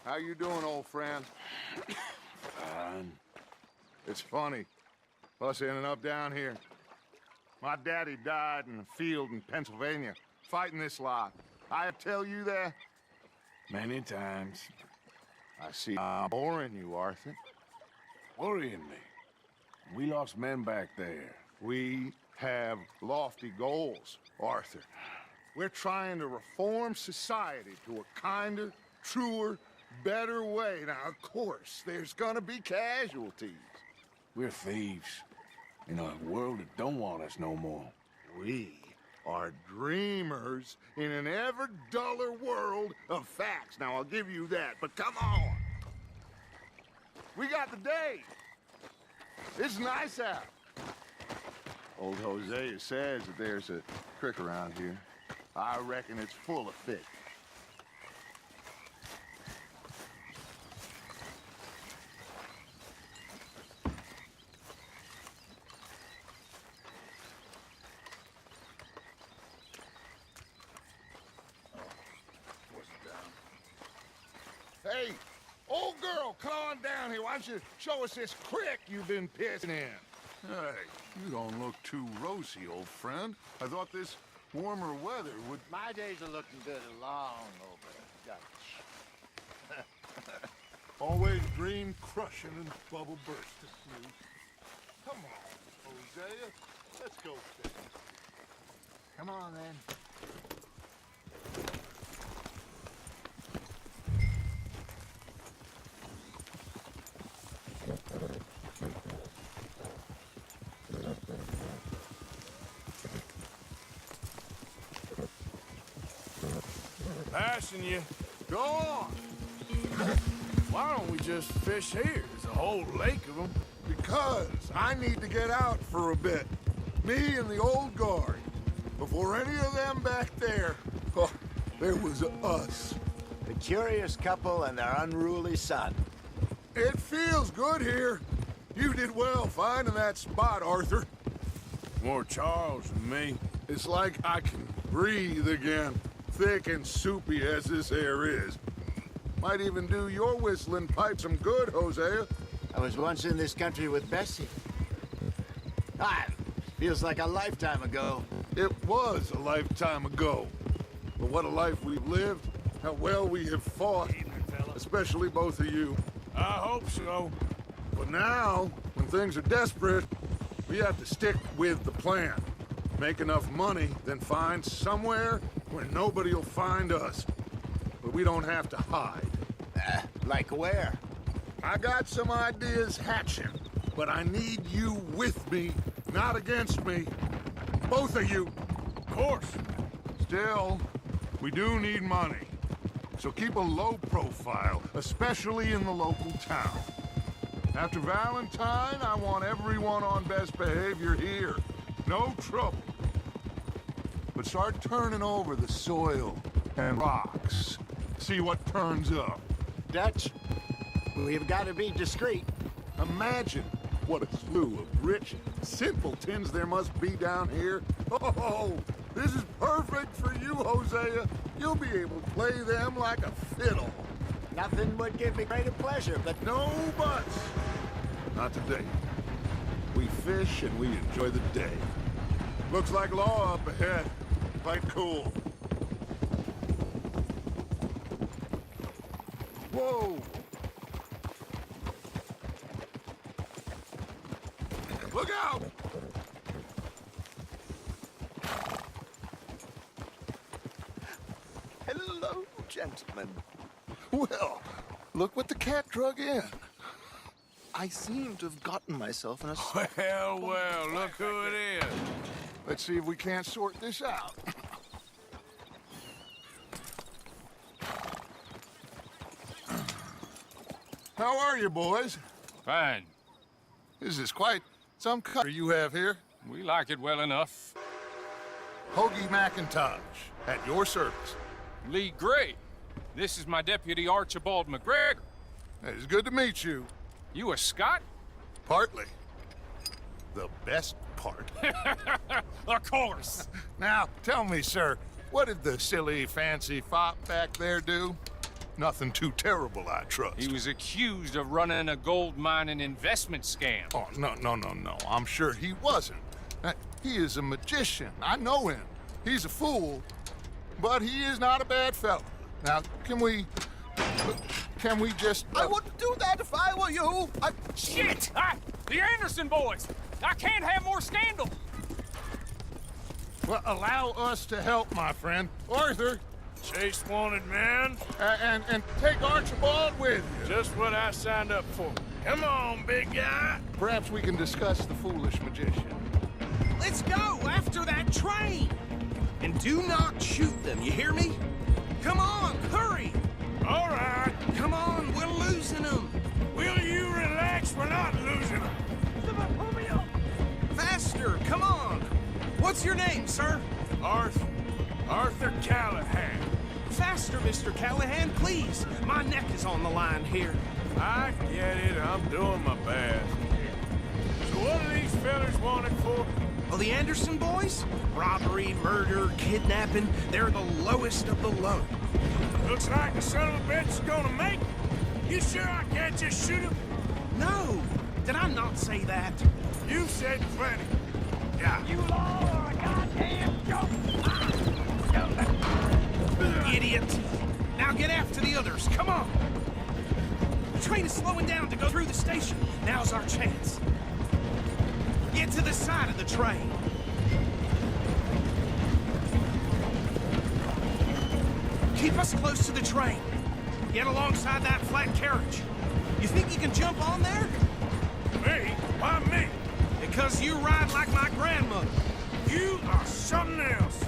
How you doing, old friend? Fine. It's funny, us ending up down here. My daddy died in a field in Pennsylvania, fighting this lot. I tell you that? Many times. I see I'm boring you, Arthur. Worrying me. We lost men back there. We have lofty goals, Arthur. We're trying to reform society to a kinder, truer, better way. Now, of course, there's gonna be casualties. We're thieves. In a world that don't want us no more. We are dreamers in an ever duller world of facts. Now, I'll give you that, but come on. We got the day. It's nice out. Old Hosea says that there's a creek around here. I reckon it's full of fish. Hey, old girl, come on down here. Why don't you show us this creek you've been pissing in? Hey, you don't look too rosy, old friend. I thought this warmer weather would... My days are looking good along over. Dutch. Always dream crushing and bubble bursting. Come on, Hosea. Let's go fishing. Come on, then. Passing you. Go on! Why don't we just fish here? There's a whole lake of them. Because I need to get out for a bit. Me and the old guard. Before any of them back there, oh, there was us. The curious couple and their unruly son. It feels good here. You did well finding that spot, Arthur. More Charles than me. It's like I can breathe again. Thick and soupy as this air is. Might even do your whistling pipe some good, Hosea. I was once in this country with Bessie. Ah, feels like a lifetime ago. It was a lifetime ago. But what a life we've lived. How well we have fought. Especially both of you. I hope so. But now, when things are desperate, we have to stick with the plan. Make enough money, then find somewhere where nobody will find us. But we don't have to hide. Like where? I got some ideas hatching, but I need you with me, not against me. Both of you. Of course. Still, we do need money. So keep a low profile, especially in the local town. After Valentine, I want everyone on best behavior here. No trouble. But start turning over the soil and rocks. See what turns up. Dutch, we've got to be discreet. Imagine what a slew of rich simpletons there must be down here. Oh, this is perfect for you, Hosea. You'll be able to play them like a fiddle. Nothing would give me greater pleasure, but No buts. Not today. We fish and we enjoy the day. Looks like law up ahead. Quite cool. Whoa! Look out! hello, gentlemen. Well, look what the cat drug in. I seem to have gotten myself in a... Well, look who it is. Let's see if we can't sort this out. How are you, boys? Fine. This is quite some cutter you have here. We like it well enough. Hoagie McIntosh, at your service. Lee Gray. This is my deputy Archibald McGregor. It's good to meet you. You a Scot? Partly. The best part. Of course. Now, tell me, sir, what did the silly, fancy fop back there do? Nothing too terrible, I trust. He was accused of running a gold mining investment scam. Oh, no. I'm sure he wasn't. He is a magician. I know him. He's a fool, but he is not a bad fellow. Now, can we just... I wouldn't do that if I were you. Shit! The Anderson boys! I can't have more scandal! Well, allow us to help, my friend. Arthur, Chase wanted man. and take Archibald with you. Just what I signed up for. Come on, big guy. Perhaps we can discuss the foolish magician. Let's go after that train! And do not shoot them, you hear me? Come on, hurry! All right. Come on, we're losing them! Will you relax? We're not losing them. Faster, come on! What's your name, sir? Arthur Callahan. Faster, Mr. Callahan, please! My neck is on the line here. I get it. I'm doing my best. So what are these fellas wanted for? Oh, the Anderson boys? Robbery, murder, kidnapping. They're the lowest of the low. Looks like the son of a bitch is gonna make it. You sure I can't just shoot him? No! Did I not say that? You said plenty. Yeah. You are a goddamn joke. Idiot! Now get after the others, come on! The train is slowing down to go through the station. Now's our chance. Get to the side of the train. Keep us close to the train. Get alongside that flat carriage. You think you can jump on there? Me? Why me? Because you ride like my grandmother. You are something else.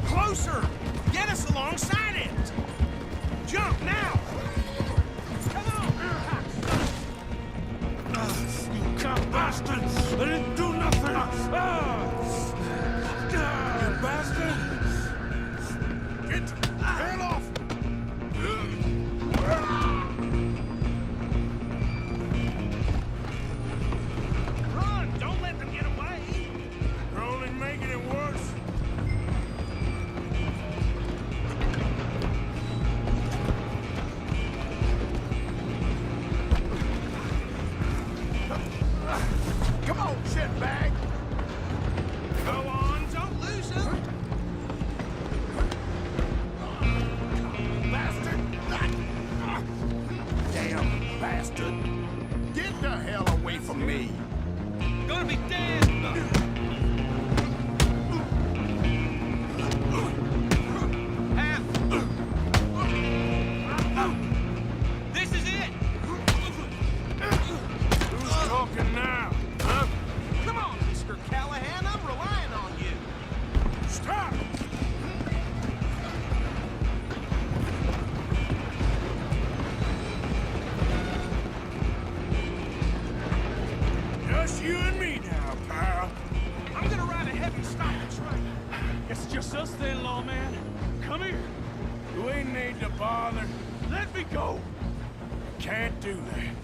Closer! Get us alongside it! Jump now! Come on! You cop bastard! I didn't do nothing! You bastard! Get the hell off! Run! Don't let them get away! You're only making it worse. Come on, shitbag! Go on, don't lose them! Bastard! Damn bastard! Get the hell away from me! Gonna be dead! This is it! Who's talking now? Huh? Come on, Mr. Callahan, I'm relying on you. Stop! Just you and me now, pal. I'm gonna ride ahead and stop the train. It's just us then, lawman. Come here. You ain't need to bother. Let me go. Can't do that.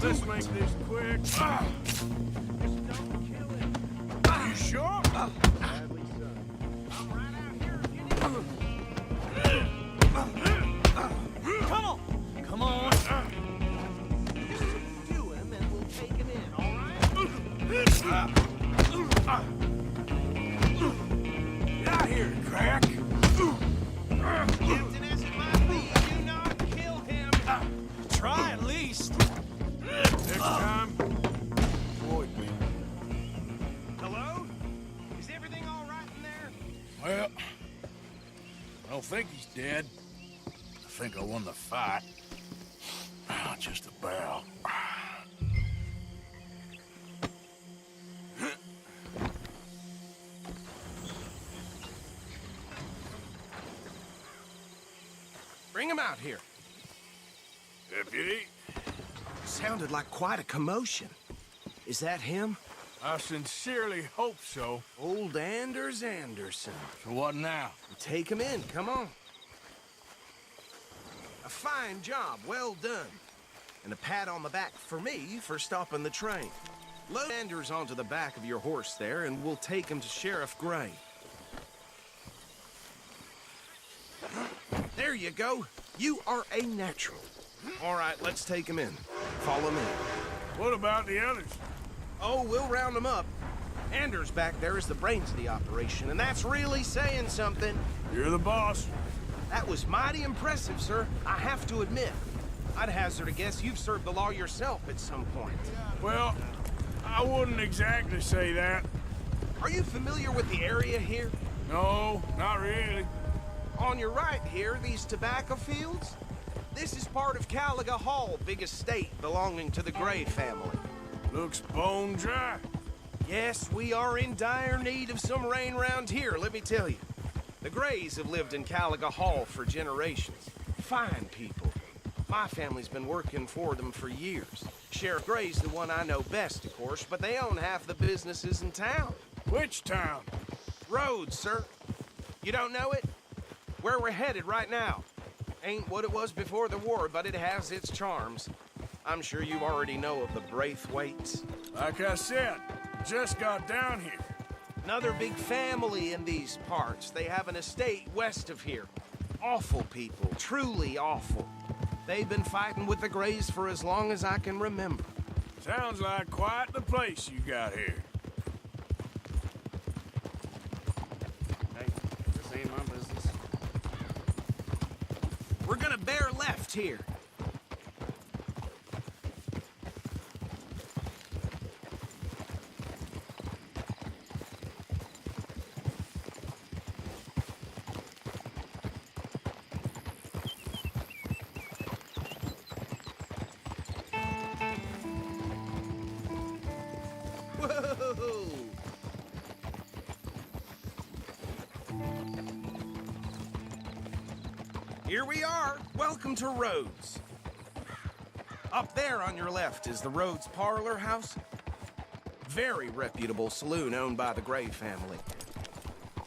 Let's make this quick. You sure? I'm right out here if you need Come on. Come on. to him and we'll take him in, all right? Get out here, crack. Captain, as it might be, do not kill him. Try at least. Next time, avoid me. Hello? Is everything all right in there? Well, I don't think he's dead. I think I won the fight. Just about. Bring him out here. Deputy, Sounded like quite a commotion. Is that him? I sincerely hope so. Old Anders Anderson. So what now? Take him in, come on. A fine job, well done. And a pat on the back for me for stopping the train. Load Anders onto the back of your horse there, and we'll take him to Sheriff Gray. There you go. You are a natural. All right, let's take him in. Follow me. What about the others? Oh, we'll round them up. Anders back there is the brains of the operation, and that's really saying something. You're the boss. That was mighty impressive, sir. I have to admit. I'd hazard a guess you've served the law yourself at some point. Well, I wouldn't exactly say that. Are you familiar with the area here? No, not really. On your right here, these tobacco fields? This is part of Caliga Hall, big estate belonging to the Gray family. Looks bone dry. Yes, we are in dire need of some rain round here, let me tell you. The Grays have lived in Caliga Hall for generations. Fine people. My family's been working for them for years. Sheriff Gray's the one I know best, of course, but they own half the businesses in town. Which town? Rhodes, sir. You don't know it? Where we're headed right now. Ain't what it was before the war, but it has its charms. I'm sure you already know of the Braithwaites. Like I said, just got down here. Another big family in these parts. They have an estate west of here. Awful people, truly awful. They've been fighting with the Grays for as long as I can remember. Sounds like quite the place you got here. Hey, this ain't my business. We're gonna bear left here. Whoa! Here we are. Welcome to Rhodes. Up there on your left is the Rhodes Parlor House. Very reputable saloon owned by the Gray family.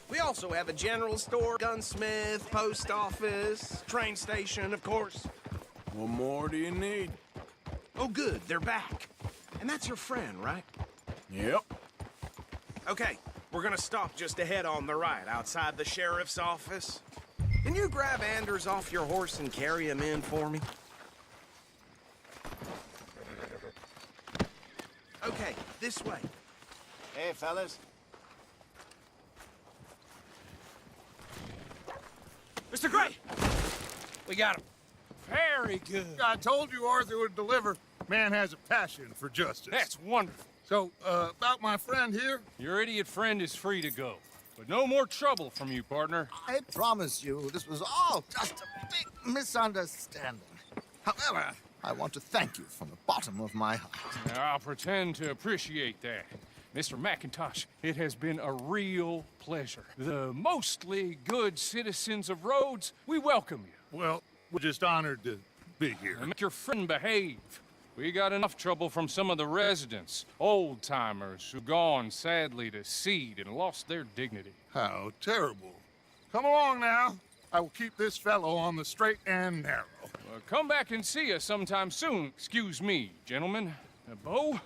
We also have a general store, gunsmith, post office, train station, of course. What more do you need? Oh, good, they're back. And that's your friend, right? Yep. Okay, we're gonna stop just ahead on the right, outside the sheriff's office. Can you grab Anders off your horse and carry him in for me? Okay, this way. Hey, fellas. Mr. Gray! We got him. Very good. I told you Arthur would deliver. Man has a passion for justice. That's wonderful. So, about my friend here? Your idiot friend is free to go. But no more trouble from you, partner. I promise you, this was all just a big misunderstanding. However, I want to thank you from the bottom of my heart. Now, I'll pretend to appreciate that. Mr. McIntosh, it has been a real pleasure. The mostly good citizens of Rhodes, we welcome you. Well, we're just honored to be here. And make your friend behave. We got enough trouble from some of the residents, old-timers who've gone, sadly, to seed and lost their dignity. How terrible. Come along now. I will keep this fellow on the straight and narrow. Come back and see us sometime soon. Excuse me, gentlemen. Bo,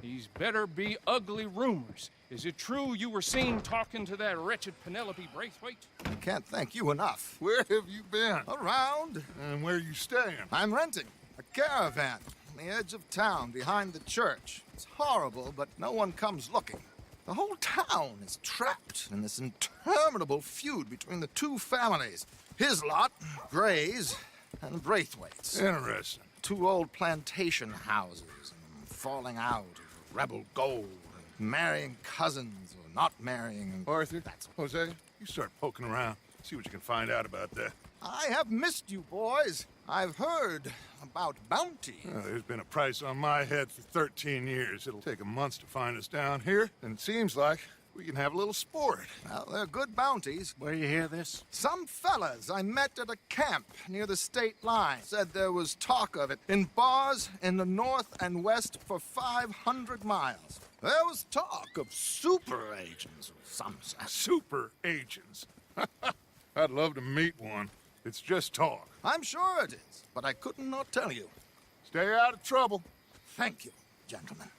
these better be ugly rumors. Is it true you were seen talking to that wretched Penelope Braithwaite? I can't thank you enough. Where have you been? Around, And where you staying? I'm renting a caravan on the edge of town behind the church. It's horrible, but no one comes looking. The whole town is trapped in this interminable feud between the two families. His lot, Gray's, and Braithwaite's. Interesting. Two old plantation houses, and falling out of rebel gold, and marrying cousins or not marrying. And Arthur, Jose, you start poking around. See what you can find out about that. I have missed you, boys. I've heard about bounty. There's been a price on my head for 13 years. It'll take 'em months to find us down here, and it seems like we can have a little sport. Well, they're good bounties. Where you hear this? Some fellas I met at a camp near the state line said there was talk of it in bars in the north and west for 500 miles. There was talk of super agents or some such. Super agents. I'd love to meet one. It's just talk. I'm sure it is, but I couldn't not tell you. Stay out of trouble. Thank you, gentlemen.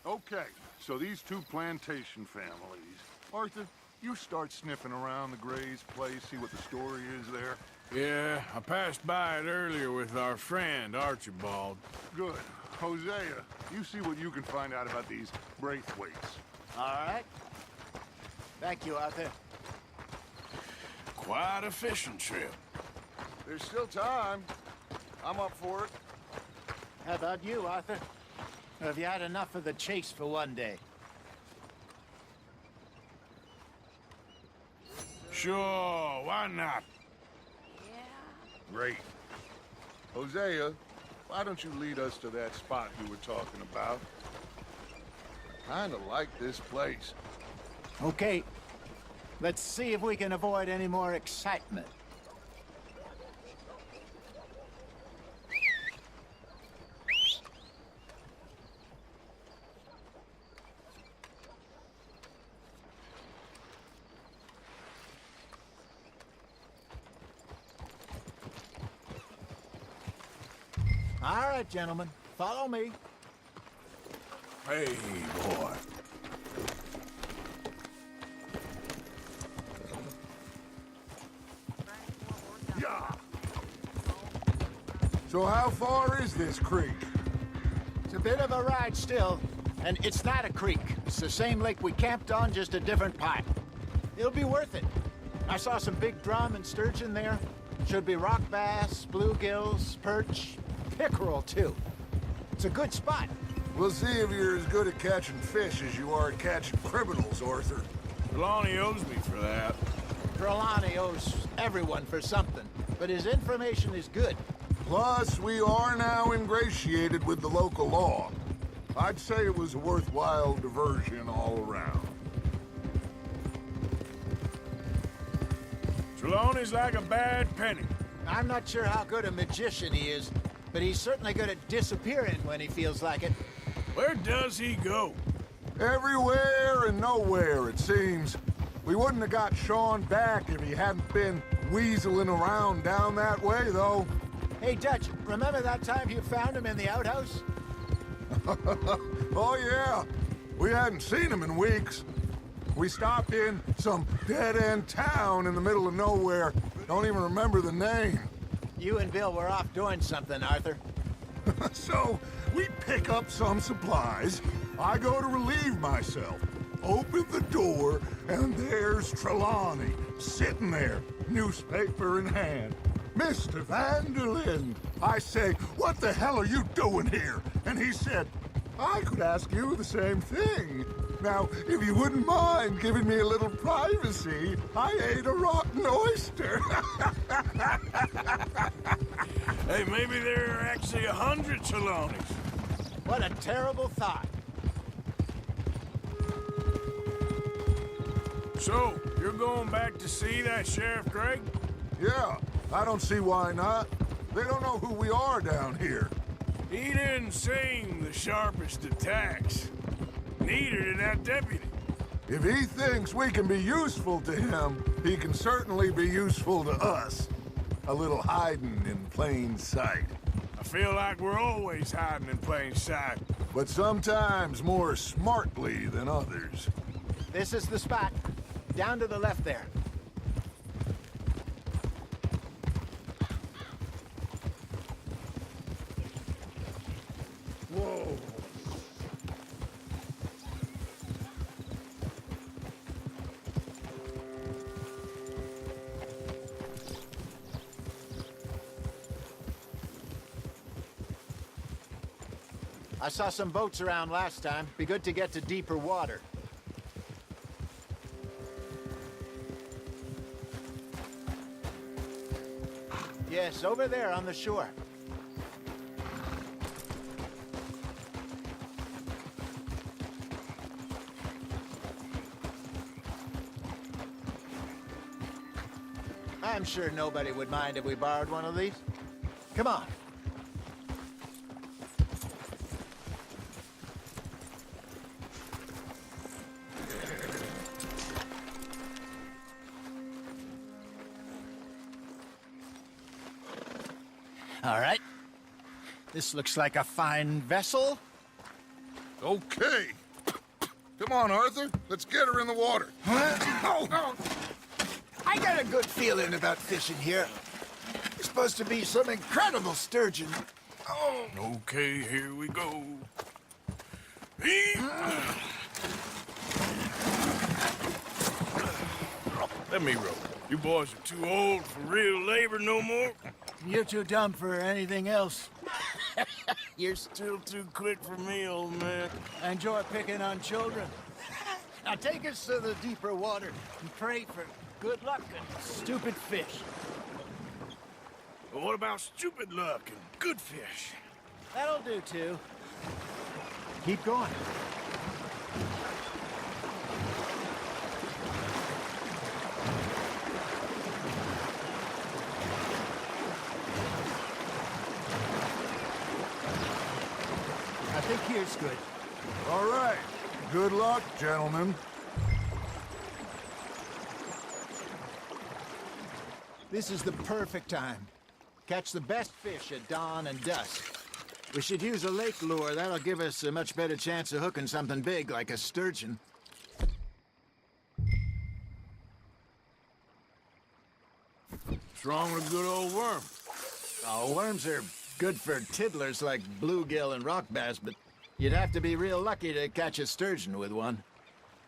Okay, so these two plantation families. Arthur, you start sniffing around the Gray's place, see what the story is there. Yeah, I passed by it earlier with our friend, Archibald. Good. Hosea, you see what you can find out about these Braithwaites. All right. Thank you, Arthur. Quite a fishing trip. There's still time. I'm up for it. How about you, Arthur? Or have you had enough of the chase for one day? Sure, why not? Great. Hosea, why don't you lead us to that spot you were talking about? Kinda like this place. Okay. Let's see if we can avoid any more excitement. All right, gentlemen. Follow me. Hey, boy. Yeah. So how far is this creek? It's a bit of a ride still, and it's not a creek. It's the same lake we camped on, just a different part. It'll be worth it. I saw some big drum and sturgeon there. Should be rock bass, bluegills, perch, pickerel too. It's a good spot. We'll see if you're as good at catching fish as you are at catching criminals, Arthur. Trelawney owes me for that. Trelawney owes everyone for something, but his information is good. Plus, we are now ingratiated with the local law. I'd say it was a worthwhile diversion all around. Trelawney's like a bad penny. I'm not sure how good a magician he is, but he's certainly good at disappearing when he feels like it. Where does he go? Everywhere and nowhere, it seems. We wouldn't have got Sean back if he hadn't been weaseling around down that way, though. Hey, Dutch, remember that time you found him in the outhouse? Oh, yeah. We hadn't seen him in weeks. We stopped in some dead-end town in the middle of nowhere. Don't even remember the name. You and Bill were off doing something, Arthur. So, we pick up some supplies. I go to relieve myself. Open the door, and there's Trelawney, sitting there, newspaper in hand. Mr. Vanderlyn. I say, what the hell are you doing here? And he said, I could ask you the same thing. Now, if you wouldn't mind giving me a little privacy, I ate a rotten oyster. Hey, maybe there are actually 100 Trelawneys. What a terrible thought. So, you're going back to see that Sheriff Gregg? Yeah, I don't see why not. They don't know who we are down here. He didn't seem the sharpest attacks. Neither did that deputy. If he thinks we can be useful to him, he can certainly be useful to us. A little hiding in plain sight. I feel like we're always hiding in plain sight. But sometimes more smartly than others. This is the spot. Down to the left there. Whoa. I saw some boats around last time. Be good to get to deeper water. Yes, over there on the shore. I'm sure nobody would mind if we borrowed one of these. Come on. All right. This looks like a fine vessel. Okay. Come on, Arthur. Let's get her in the water. Oh. I got a good feeling about fishing here. It's supposed to be some incredible sturgeon. Oh. Okay, here we go. Let me row. You boys are too old for real labor no more. You're too dumb for anything else. You're still too quick for me, old man. I enjoy picking on children. Now take us to the deeper water and pray for good luck and stupid fish. But what about stupid luck and good fish? That'll do, too. Keep going. I think here's good. All right. Good luck, gentlemen. This is the perfect time. Catch the best fish at dawn and dusk. We should use a lake lure. That'll give us a much better chance of hooking something big like a sturgeon. What's wrong with a good old worm? Oh, worms are good for tiddlers like bluegill and rock bass, but you'd have to be real lucky to catch a sturgeon with one.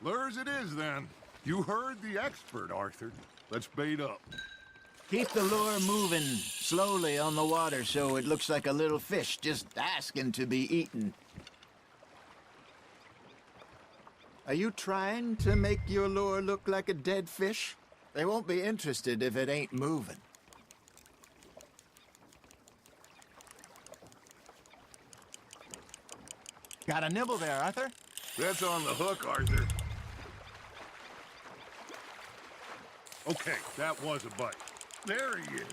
Lures it is, then. You heard the expert, Arthur. Let's bait up. Keep the lure moving slowly on the water so it looks like a little fish just asking to be eaten. Are you trying to make your lure look like a dead fish? They won't be interested if it ain't moving. Got a nibble there, Arthur? That's on the hook, Arthur. Okay, that was a bite. There he is.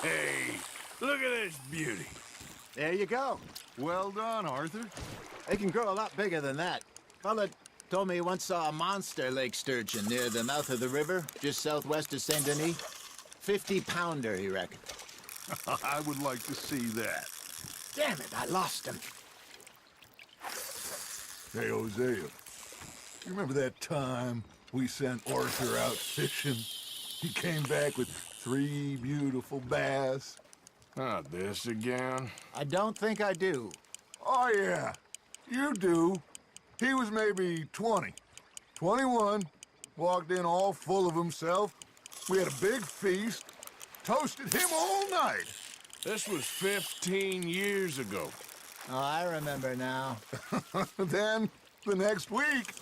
Hey, look at this beauty. There you go. Well done, Arthur. They can grow a lot bigger than that. Fella told me he once saw a monster lake sturgeon near the mouth of the river, just southwest of Saint Denis. 50-pounder, he reckoned. I would like to see that. Damn it, I lost him. Hey, Hosea, you remember that time we sent Arthur out fishing? He came back with 3 beautiful bass. Not this again. I don't think I do. Oh, yeah, you do. He was maybe 20, 21, walked in all full of himself. We had a big feast, toasted him all night. This was 15 years ago. Oh, I remember now. Then, the next week,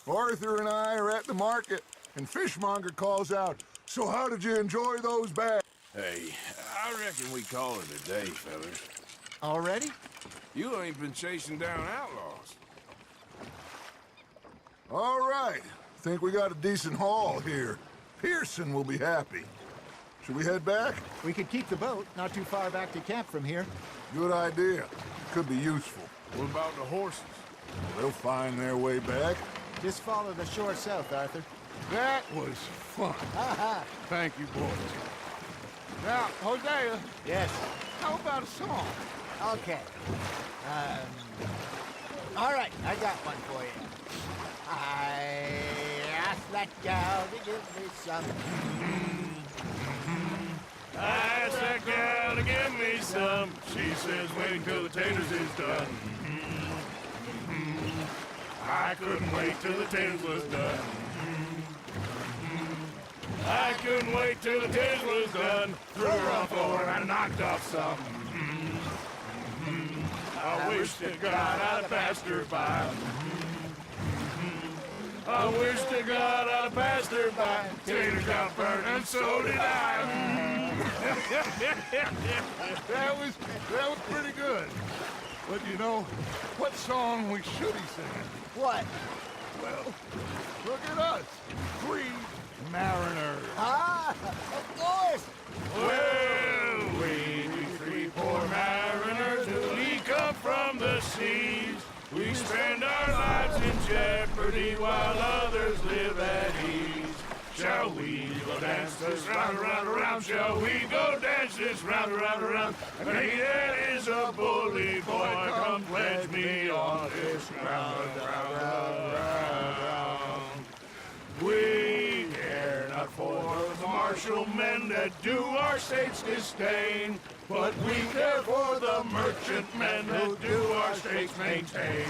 Arthur and I are at the market, and Fishmonger calls out, "So how did you enjoy those bass?" Hey, I reckon we call it a day, fellas. Already? You ain't been chasing down outlaws. All right. Think we got a decent haul here. Pearson will be happy. Should we head back? We could keep the boat not too far back to camp from here. Good idea. Could be useful. What about the horses? They'll find their way back. Just follow the shore south, Arthur. That was fun. Thank you, boys. Now, Hosea, Yes. how about a song? Okay. All right, I got one for you. I asked that gal to give me some. I asked that gal to give me some. She says wait till the taters is done. I couldn't wait till the taters was done. I couldn't wait till the taters was done. Threw her off floor and I knocked off some. I wish that God I'd passed her by. I I wish to God I passed her by. Tater got burnt, and so did I. That was pretty good. But you know, what song we should be singing? What? Well, look at us. 3 mariners. Ah, of course. Well, we 3 poor mariners who come from the seas. We spend our lives in jeopardy while others live at ease. Shall we go dance this round, around, around? Shall we go dance this round, around, around? And he that is a bully boy, come pledge me on this ground, round, round. We care not for the martial men that do our states disdain, but we care for the merchantmen who do our states maintain.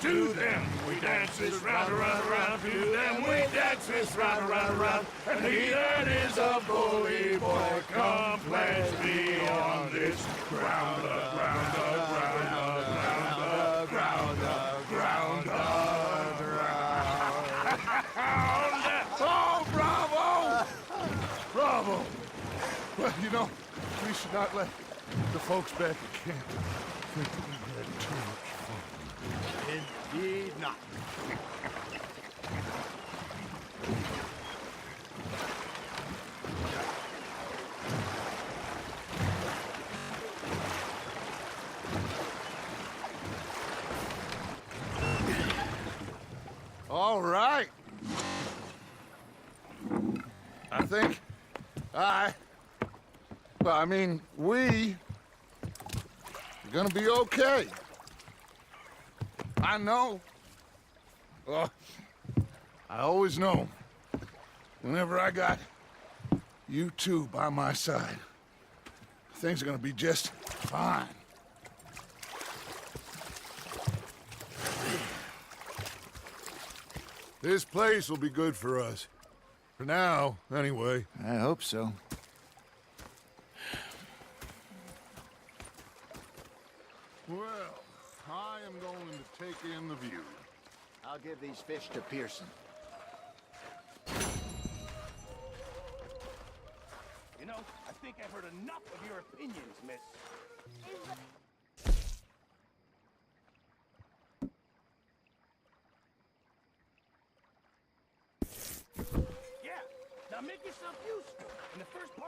To them we dance this round, around, around. To them we dance this round, around, around. And he that is a bully boy, come pledge me on this ground, ground, ground, ground, ground, ground, ground. Oh, bravo! Bravo! Well, you know, we should not let the folks back at camp think that we had too much fun. Indeed not. All right. I think we are gonna be okay. I know. I always know. Whenever I got you two by my side, things are gonna be just fine. This place will be good for us. For now, anyway. I hope so. Well, I am going to take in the view. I'll give these fish to Pearson. You know, I think I've heard enough of your opinions, miss. Yeah, now make yourself useful. In the first part